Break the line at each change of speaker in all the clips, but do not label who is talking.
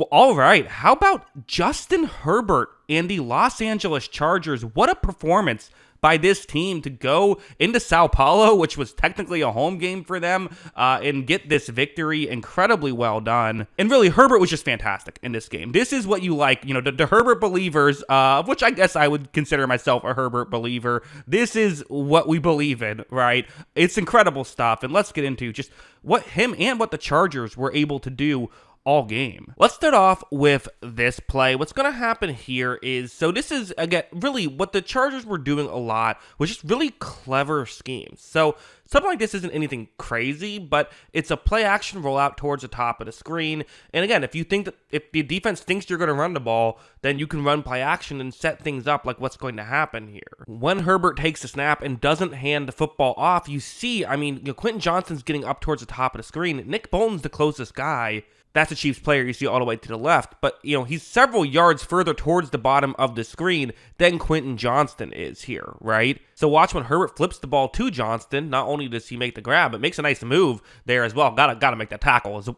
Well, all right. How about Justin Herbert and the Los Angeles Chargers? What a performance by this team to go into Sao Paulo, which was technically a home game for them, and get this victory. Incredibly well done. And really, Herbert was just fantastic in this game. This is what you like, the Herbert believers, of which I guess I would consider myself a Herbert believer. This is what we believe in, right? It's incredible stuff. And let's get into just what him and what the Chargers were able to do all game. Let's start off with this play. What's going to happen here is, so this is, again, really what the Chargers were doing a lot was just really clever schemes. So something like this isn't anything crazy, but it's a play action rollout towards the top of the screen. And again, if the defense thinks you're going to run the ball, then you can run play action and set things up like what's going to happen here. When Herbert takes the snap and doesn't hand the football off, you see, Quentin Johnston's getting up towards the top of the screen. Nick Bolton's the closest guy. That's the Chiefs player you see all the way to the left, but he's several yards further towards the bottom of the screen than Quentin Johnston is here, right? So watch when Herbert flips the ball to Johnston. Not only does he make the grab, but makes a nice move there as well. Gotta make that tackle as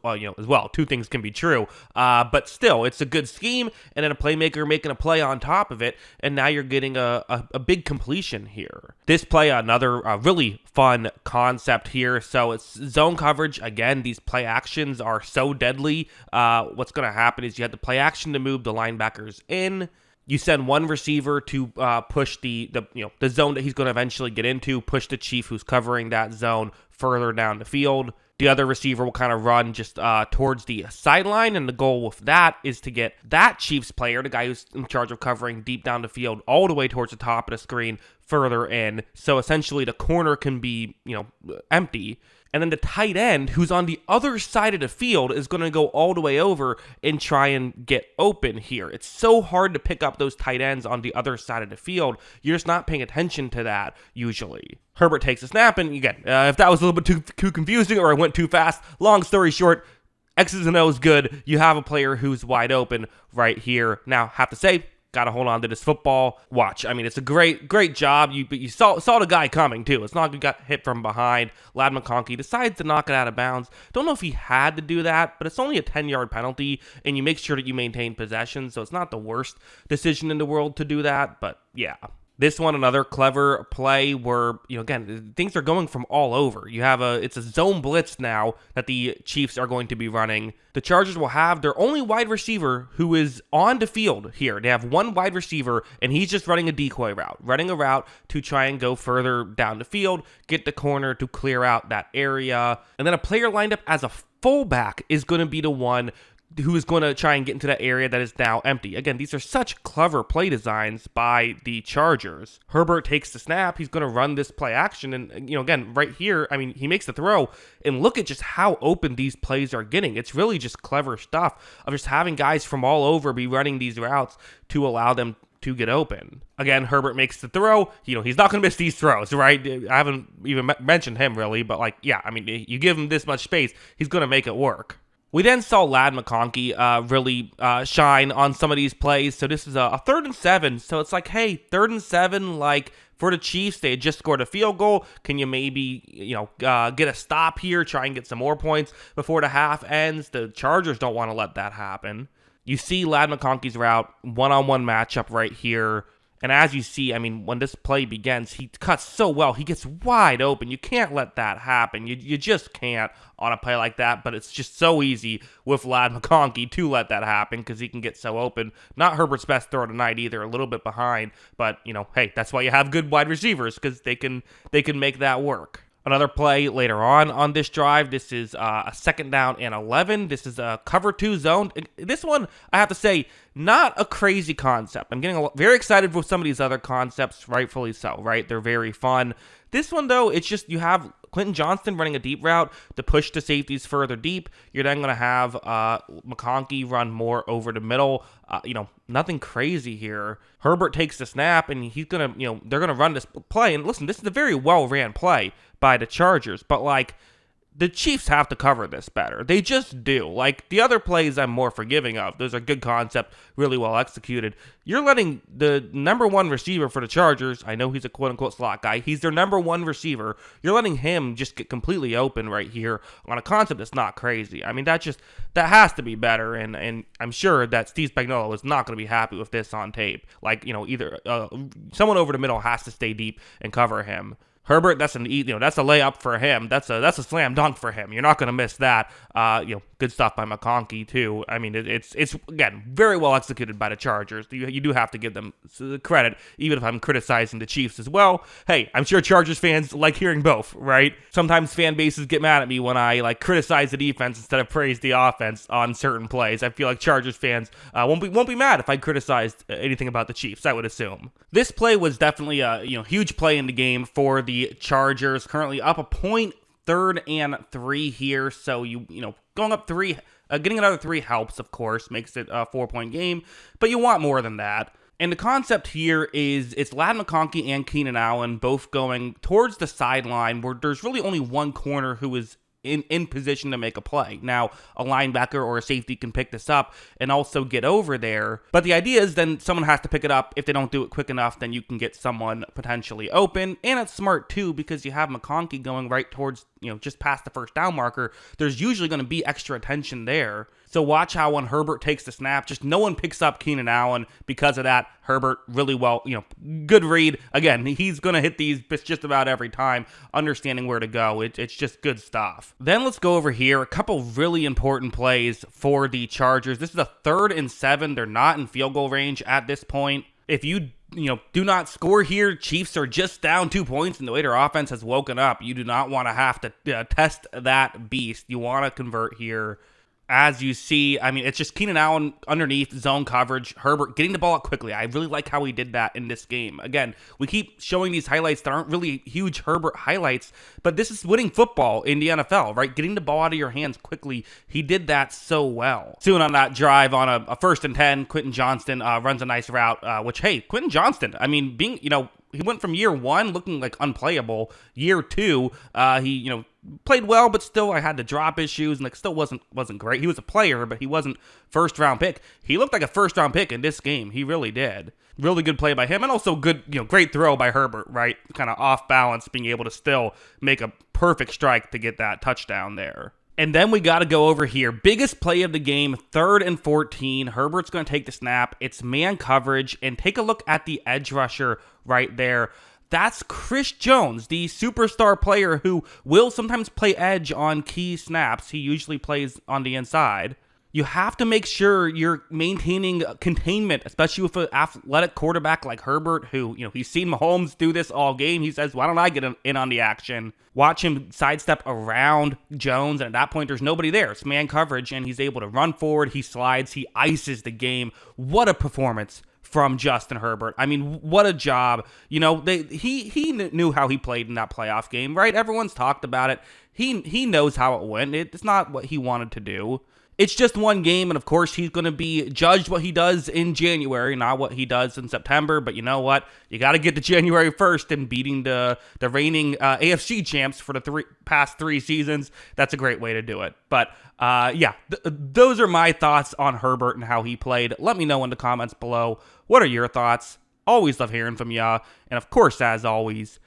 well. Two things can be true, but still, it's a good scheme, and then a playmaker making a play on top of it, and now you're getting a big completion here. This play, another really fun concept here. So it's zone coverage. Again, these play actions are so deadly. What's going to happen is you have the play action to move the linebackers in. You send one receiver to push the zone that he's going to eventually get into, push the Chief who's covering that zone further down the field. The other receiver will kind of run just towards the sideline, and the goal with that is to get that Chiefs player, the guy who's in charge of covering deep down the field, all the way towards the top of the screen, further in. So essentially the corner can be, empty. And then the tight end, who's on the other side of the field, is going to go all the way over and try and get open here. It's so hard to pick up those tight ends on the other side of the field. You're just not paying attention to that usually. Herbert takes a snap, and again, if that was a little bit too confusing or I went too fast, long story short, X's and O's good. You have a player who's wide open right here. Now, have to say, got to hold on to this football. Watch. It's a great job. You saw the guy coming, too. It's not like he got hit from behind. Lad McConkey decides to knock it out of bounds. Don't know if he had to do that, but it's only a 10-yard penalty, and you make sure that you maintain possession, so it's not the worst decision in the world to do that, but yeah. This one, another clever play where, again, things are going from all over. It's a zone blitz now that the Chiefs are going to be running. The Chargers will have their only wide receiver who is on the field here. They have one wide receiver, and he's just running a decoy route, running a route to try and go further down the field, get the corner to clear out that area. And then a player lined up as a fullback is going to be the one who is going to try and get into that area that is now empty. Again, these are such clever play designs by the Chargers. Herbert takes the snap. He's going to run this play action. And, again, right here, he makes the throw. And look at just how open these plays are getting. It's really just clever stuff of just having guys from all over be running these routes to allow them to get open. Again, Herbert makes the throw. He's not going to miss these throws, right? I haven't even mentioned him really, but you give him this much space, he's going to make it work. We then saw Lad McConkey really shine on some of these plays. So this is a 3rd and 7. So it's like, hey, 3rd and 7, for the Chiefs, they had just scored a field goal. Can you maybe, get a stop here, try and get some more points before the half ends? The Chargers don't want to let that happen. You see Lad McConkey's route, one-on-one matchup right here. And as you see, when this play begins, he cuts so well. He gets wide open. You can't let that happen. You just can't on a play like that. But it's just so easy with Lad McConkey to let that happen because he can get so open. Not Herbert's best throw tonight either. A little bit behind. But, hey, that's why you have good wide receivers because they can make that work. Another play later on this drive. This is a 2nd down and 11. This is a cover 2 zone. This one, I have to say, not a crazy concept. I'm getting very excited with some of these other concepts, rightfully so, right? They're very fun. This one, though, it's just you have Quentin Johnston running a deep route to push the safeties further deep. You're then going to have McConkey run more over the middle. Nothing crazy here. Herbert takes the snap, and he's going to, they're going to run this play. And listen, this is a very well-ran play by the Chargers, but the Chiefs have to cover this better. They just do. Like, the other plays I'm more forgiving of. Those are good concept, really well executed. You're letting the number one receiver for the Chargers, I know he's a quote-unquote slot guy, he's their number one receiver. You're letting him just get completely open right here on a concept that's not crazy. I mean, that has to be better, and I'm sure that Steve Spagnuolo is not going to be happy with this on tape. Like, either someone over the middle has to stay deep and cover him. Herbert, that's that's a layup for him. That's a slam dunk for him. You're not going to miss that. Good stuff by McConkey too. I mean, it's again very well executed by the Chargers. You do have to give them credit, even if I'm criticizing the Chiefs as well. Hey, I'm sure Chargers fans like hearing both, right? Sometimes fan bases get mad at me when I criticize the defense instead of praise the offense on certain plays. I feel like Chargers fans won't be mad if I criticized anything about the Chiefs, I would assume. This play was definitely a huge play in the game for the Chargers. Currently up a point, 3rd and 3 here. So going up 3, getting another 3 helps, of course, makes it a 4-point game, but you want more than that. And the concept here is it's Ladd McConkey and Keenan Allen both going towards the sideline where there's really only one corner who is in position to make a play. Now, a linebacker or a safety can pick this up and also get over there. But the idea is then someone has to pick it up. If they don't do it quick enough, then you can get someone potentially open. And it's smart too because you have McConkey going right towards, just past the first down marker. There's usually going to be extra attention there. So watch how when Herbert takes the snap, just no one picks up Keenan Allen because of that. Herbert really well, good read. Again, he's going to hit these just about every time, understanding where to go. It's just good stuff. Then let's go over here. A couple really important plays for the Chargers. This is a 3rd and 7. They're not in field goal range at this point. If you do not score here, Chiefs are just down 2 points, and the way their offense has woken up, you do not want to have to test that beast. You want to convert here. As you see, I mean, it's just Keenan Allen underneath zone coverage. Herbert getting the ball out quickly. I really like how he did that in this game. Again, we keep showing these highlights that aren't really huge Herbert highlights, but this is winning football in the NFL, right? Getting the ball out of your hands quickly. He did that so well. Soon on that drive on a 1st and 10, Quentin Johnston runs a nice route, which, hey, Quentin Johnston, I mean, he went from year 1 looking like unplayable. Year 2, he, played well, but still I had the drop issues and still wasn't great. He was a player, but he wasn't 1st round pick. He looked like a 1st round pick in this game. He really did. Really good play by him, and also good, great throw by Herbert, right? Kind of off balance, being able to still make a perfect strike to get that touchdown there. And then we got to go over here. Biggest play of the game, 3rd and 14. Herbert's going to take the snap. It's man coverage, and take a look at the edge rusher right there. That's Chris Jones, the superstar player who will sometimes play edge on key snaps. He usually plays on the inside. You have to make sure you're maintaining containment, especially with an athletic quarterback like Herbert, who, he's seen Mahomes do this all game. He says, why don't I get in on the action? Watch him sidestep around Jones, and at that point, there's nobody there. It's man coverage, and he's able to run forward. He slides. He ices the game. What a performance from Justin Herbert. I mean, what a job. He knew how he played in that playoff game, right? Everyone's talked about it. He knows how it went. It's not what he wanted to do. It's just one game, and of course, he's going to be judged what he does in January, not what he does in September. But you know what? You got to get to January 1st and beating the reigning AFC champs for the past 3 seasons. That's a great way to do it. But those are my thoughts on Herbert and how he played. Let me know in the comments below. What are your thoughts? Always love hearing from ya. And of course, as always,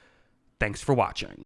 thanks for watching.